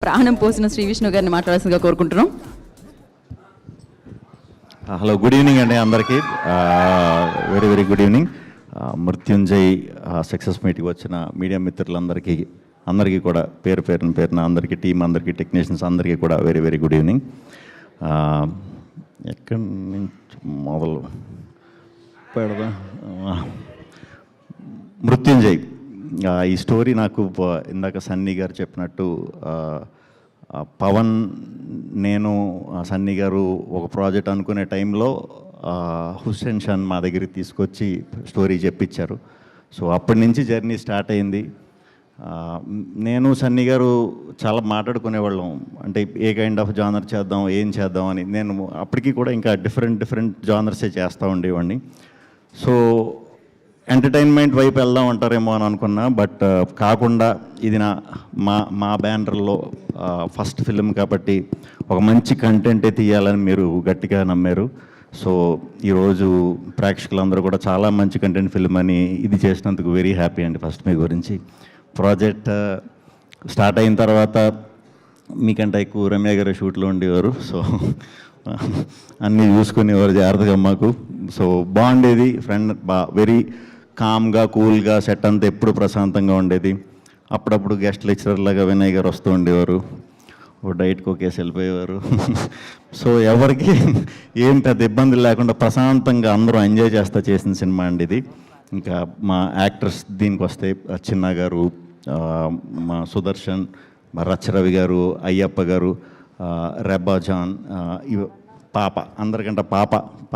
ప్రాణం పోసిన శ్రీ విష్ణు గారిని మాట్లాడాల్సిందిగా కోరుకుంటున్నాం. హలో, గుడ్ ఈవినింగ్ అండి అందరికీ. Very very good evening. Mrityunjay success మీట్కి వచ్చిన మీడియా మిత్రులందరికీ కూడా పేరున అందరికీ, టీం అందరికీ, టెక్నీషియన్స్ అందరికీ కూడా వెరీ వెరీ గుడ్ ఈవినింగ్. ఎక్కడి నుంచి మొదలు పెడదాం? మృత్యుంజయ్ ఈ స్టోరీ నాకు ఇందాక సన్నీ గారు చెప్పినట్టు, పవన్ నేను సన్నీ గారు ఒక ప్రాజెక్ట్ అనుకునే టైంలో హుస్సేన్ షాన్ మా దగ్గరికి తీసుకొచ్చి స్టోరీ చెప్పించారు. సో అప్పటి నుంచి జర్నీ స్టార్ట్ అయింది. నేను సన్నీ గారు చాలా మాట్లాడుకునేవాళ్ళం, అంటే ఏ కైండ్ ఆఫ్ జానర్ చేద్దాం, ఏం చేద్దాం అని. నేను అప్పటికి కూడా ఇంకా డిఫరెంట్ జానర్సే చేస్తూ ఉండేవాడిని. సో ఎంటర్టైన్మెంట్ వైపు వెళ్దాం అంటారేమో అని అనుకున్నా, బట్ కాకుండా ఇది మా బ్యానర్లో ఫస్ట్ ఫిలిం కాబట్టి ఒక మంచి కంటెంటే తీయాలని మీరు గట్టిగా నమ్మారు. సో ఈరోజు ప్రేక్షకులందరూ కూడా చాలా మంచి కంటెంట్ ఫిల్మ్ అని ఇది చేసినందుకు వెరీ హ్యాపీ అండి. ఫస్ట్ మీ గురించి ప్రాజెక్ట్ స్టార్ట్ అయిన తర్వాత మీకంటే ఎక్కువ రమ్య గారు షూట్లో ఉండేవారు. సో అన్నీ చూసుకునేవారు జాగ్రత్తగా మాకు. సో బాగుండేది. ఫ్రెండ్ వెరీ కామ్గా, కూల్గా, సెట్ అంతా ఎప్పుడు ప్రశాంతంగా ఉండేది. అప్పుడప్పుడు గెస్ట్ లెక్చరర్ లాగా వినయ్ గారు వస్తూ ఉండేవారు, ఓ డైట్కి ఒకేసి వెళ్ళిపోయేవారు. సో ఎవరికి ఏం పెద్ద ఇబ్బందులు లేకుండా ప్రశాంతంగా అందరూ ఎంజాయ్ చేస్తా చేసిన సినిమా అండి ఇది. ఇంకా మా యాక్టర్స్ దీనికి వస్తే చిన్న గారు, మా సుదర్శన్, మా రచ్చరవి గారు, అయ్యప్ప గారు, రెబ్బా జాన్, పాప, అందరికంటే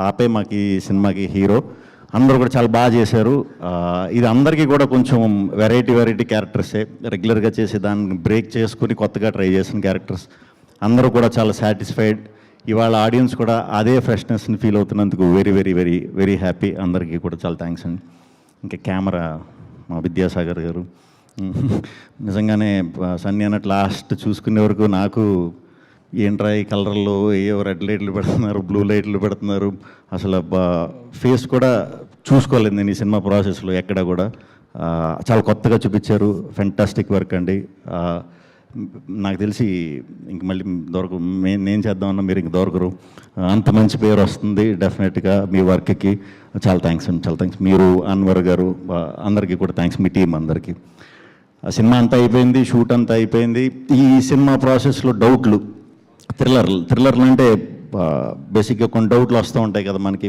పాపే మాకు ఈ సినిమాకి హీరో. అందరూ కూడా చాలా బాగా చేశారు. ఇది అందరికీ కూడా కొంచెం వెరైటీ క్యారెక్టర్సే, రెగ్యులర్గా చేసే దాన్ని బ్రేక్ చేసుకుని కొత్తగా ట్రై చేసిన క్యారెక్టర్స్. అందరూ కూడా చాలా సాటిస్ఫైడ్. ఇవాళ ఆడియన్స్ కూడా అదే ఫ్రెష్నెస్ని ఫీల్ అవుతున్నందుకు వెరీ హ్యాపీ. అందరికీ కూడా చాలా థ్యాంక్స్ అండి. ఇంకా కెమెరా మా విద్యాసాగర్ గారు, నిజంగానే సన్నీ అన్నట్టు లాస్ట్ చూసుకునే వరకు నాకు ఏంట్రా ఈ కలర్లో ఏవో రెడ్ లైట్లు పెడుతున్నారు, బ్లూ లైట్లు పెడుతున్నారు, అసలు ఫేస్ కూడా చూసుకోలేదు నేను ఈ సినిమా ప్రాసెస్లో ఎక్కడ కూడా. చాలా కొత్తగా చూపించారు. ఫెంటాస్టిక్ వర్క్ అండి. నాకు తెలిసి ఇంక మళ్ళీ నేను చేద్దామన్నా మీరు ఇంక దొరకరు. అంత మంచి పేరు వస్తుంది డెఫినెట్గా మీ వర్క్కి. చాలా థ్యాంక్స్ అండి, చాలా థ్యాంక్స్. మీరు, అన్వర్ గారు, అందరికీ కూడా థ్యాంక్స్, మీ టీం అందరికీ. ఆ సినిమా అంతా అయిపోయింది, షూట్ అంతా అయిపోయింది. ఈ సినిమా ప్రాసెస్లో డౌట్లు, థ్రిల్లర్లు అంటే బేసిక్గా కొన్ని డౌట్లు వస్తూ ఉంటాయి కదా మనకి.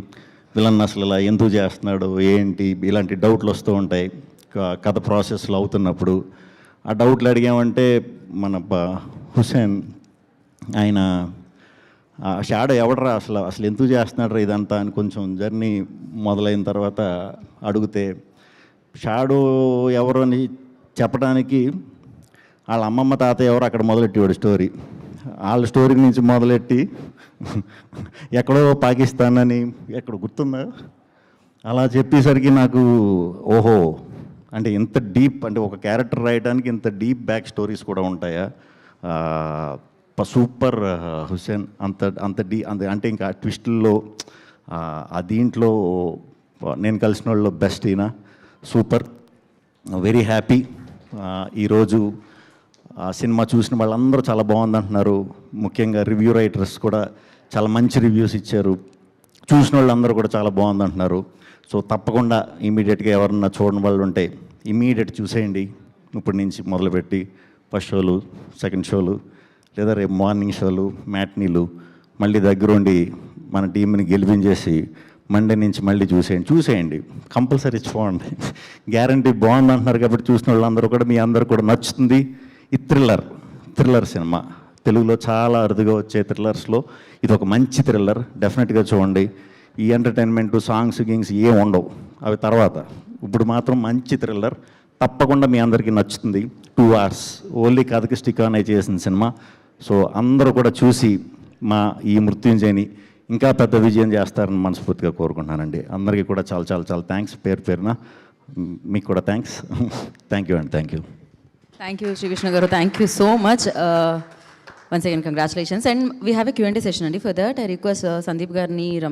విలన్ అసలు ఇలా ఎందుకు చేస్తున్నాడు, ఏంటి, ఇలాంటి డౌట్లు వస్తూ ఉంటాయి కథ ప్రాసెస్లో అవుతున్నప్పుడు. ఆ డౌట్లు అడిగామంటే మన హుస్సేన్ ఆయన షాడో ఎవడరా అసలు ఎందుకు చేస్తున్నాడు ఇదంతా అని కొంచెం జర్నీ మొదలైన తర్వాత అడిగితే, షాడో ఎవరు అని చెప్పడానికి వాళ్ళ అమ్మమ్మ తాతయ్య ఎవరు అక్కడ మొదలెట్టేవాడు స్టోరీ. వాళ్ళ స్టోరీ నుంచి మొదలెట్టి ఎక్కడో పాకిస్తాన్ అని ఎక్కడ గుర్తుందా అలా చెప్పేసరికి నాకు ఓహో, అంటే ఇంత డీప్, అంటే ఒక క్యారెక్టర్ రాయడానికి ఇంత డీప్ బ్యాక్ స్టోరీస్ కూడా ఉంటాయా? సూపర్ హుస్సేన్. అంటే ఇంకా ట్విస్టుల్లో ఆ దీంట్లో నేను కలిసిన వాళ్ళు బెస్ట్ ఈయన. Super, very happy. ఈరోజు సినిమా చూసిన వాళ్ళందరూ చాలా బాగుందంటున్నారు. ముఖ్యంగా రివ్యూ రైటర్స్ కూడా చాలా మంచి రివ్యూస్ ఇచ్చారు. చూసిన వాళ్ళందరూ కూడా చాలా బాగుందంటున్నారు. సో తప్పకుండా ఇమీడియట్గా ఎవరన్నా చూడని వాళ్ళు ఉంటే ఇమీడియట్ చూసేయండి. ఇప్పటి నుంచి మొదలుపెట్టి ఫస్ట్ షోలు, సెకండ్ షోలు, లేదా రేపు మార్నింగ్ షోలు, మ్యాట్నీలు, మళ్ళీ దగ్గరుండి మన టీంని గెలిపించేసి మండే నుంచి మళ్ళీ చూసేయండి. కంపల్సరీ చూడండి. గ్యారంటీ బాగుంది అంటున్నారు కాబట్టి చూసిన వాళ్ళందరూ కూడా, మీ అందరూ కూడా నచ్చుతుంది. ఈ థ్రిల్లర్ సినిమా తెలుగులో చాలా అరుదుగా వచ్చే థ్రిల్లర్స్లో ఇది ఒక మంచి థ్రిల్లర్. డెఫినెట్గా చూడండి. ఈ ఎంటర్టైన్మెంట్, సాంగ్స్ గింగ్స్ ఏం ఉండవు, అవి తర్వాత. ఇప్పుడు మాత్రం మంచి థ్రిల్లర్, తప్పకుండా మీ అందరికీ నచ్చుతుంది. 2 hours ఓన్లీ కథకి స్టిక్ ఆన్ అయి చేసిన సినిమా. సో అందరూ కూడా చూసి మా ఈ మృత్యుంజయని ఇంకా పెద్ద విజయం చేస్తారని మనస్ఫూర్తిగా కోరుకుంటున్నానండి. అందరికీ కూడా చాలా థ్యాంక్స్. పేరున మీకు కూడా థ్యాంక్స్. థ్యాంక్ యూ అండి. Thank you Shri Vishnu garu. Thank you so much. Once again congratulations. And we have a Q&A session అండి. For that I request Sandeep గారిని, రమ్య